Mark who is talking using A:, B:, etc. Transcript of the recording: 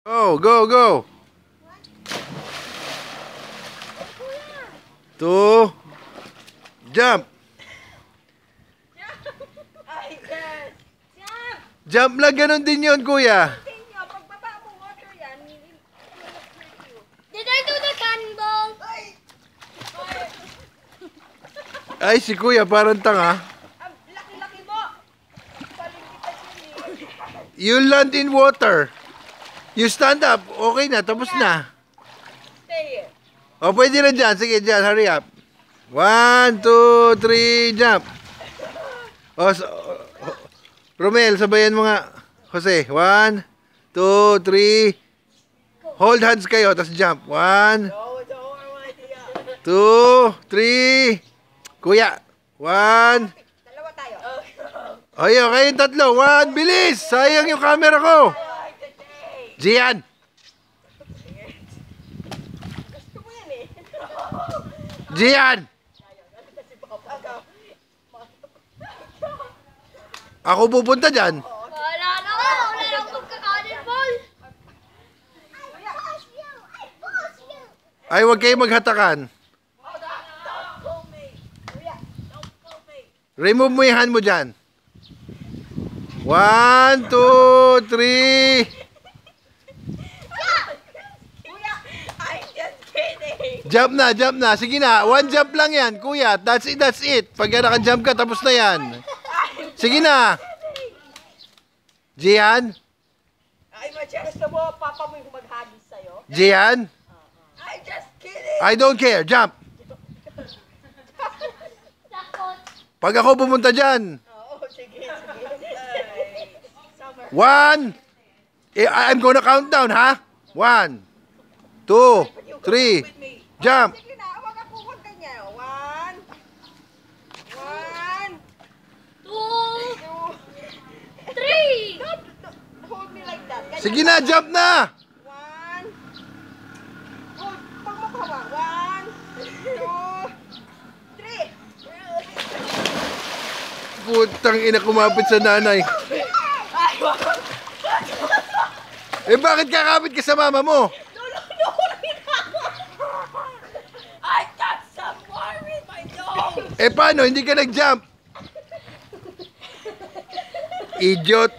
A: Oh, go, go. 2. Jump. Jump lang, ganun din yun, kuya.
B: Pagbaba mo, water yan.
C: Did I do the cannonball?
A: Ay, si kuya parang tanga.
B: Laki-laki mo. Palintikan yun eh.
A: You land in water. You stand up. Okay na, tapos na.
B: Stay here.
A: O, pwede na dyan. Sige, dyan. Hurry up. 1, 2, 3, jump. O, Romel, sabayan mo nga. Jose, 1, 2, 3. Hold hands kayo, tapos jump. 1, 2, 3. Kuya. 1.
B: Dalawa tayo.
A: Ay, okay yung tatlo. 1, bilis! Sayang yung camera ko. Gian.
B: Gusto mo yan eh.
A: Gian. Ako pupunta dyan.
C: Wala na ako. Wala na akong magka-cannonball.
A: Ay, huwag kayo maghatakan. Remove mo yung hand mo dyan. 1, 2, 3.
B: I'm just kidding.
A: Jump na, jump na. Sige na, 1 jump lang yan, kuya. That's it, that's it. Pag naka-jump ka, tapos na yan. Sige na. Gian?
B: Ay, gusto mo, papa mo yung maghagis sa'yo?
A: Gian?
B: I'm just kidding.
A: I don't care. Jump.
C: Takot.
A: Pag ako pumunta dyan.
B: Oo, sige. Summer.
A: 1. I'm gonna count down, ha? 1, 2, 3. Jump.
B: Sige na, wag ako huwag kanya. 1. 1.
C: 2, 3.
B: Hold me like that. Ganyan.
A: Sige na, jump na.
B: 1. Hold, pag mo kawa. 1, 2, 3.
A: Putang ina, kumapit sa nanay.
B: Ay, wag.
A: Eh, bakit kakapit ka sa mama mo?
B: I got some more with my nose.
A: Eh, paano? Hindi ka nag-jump. Idiot.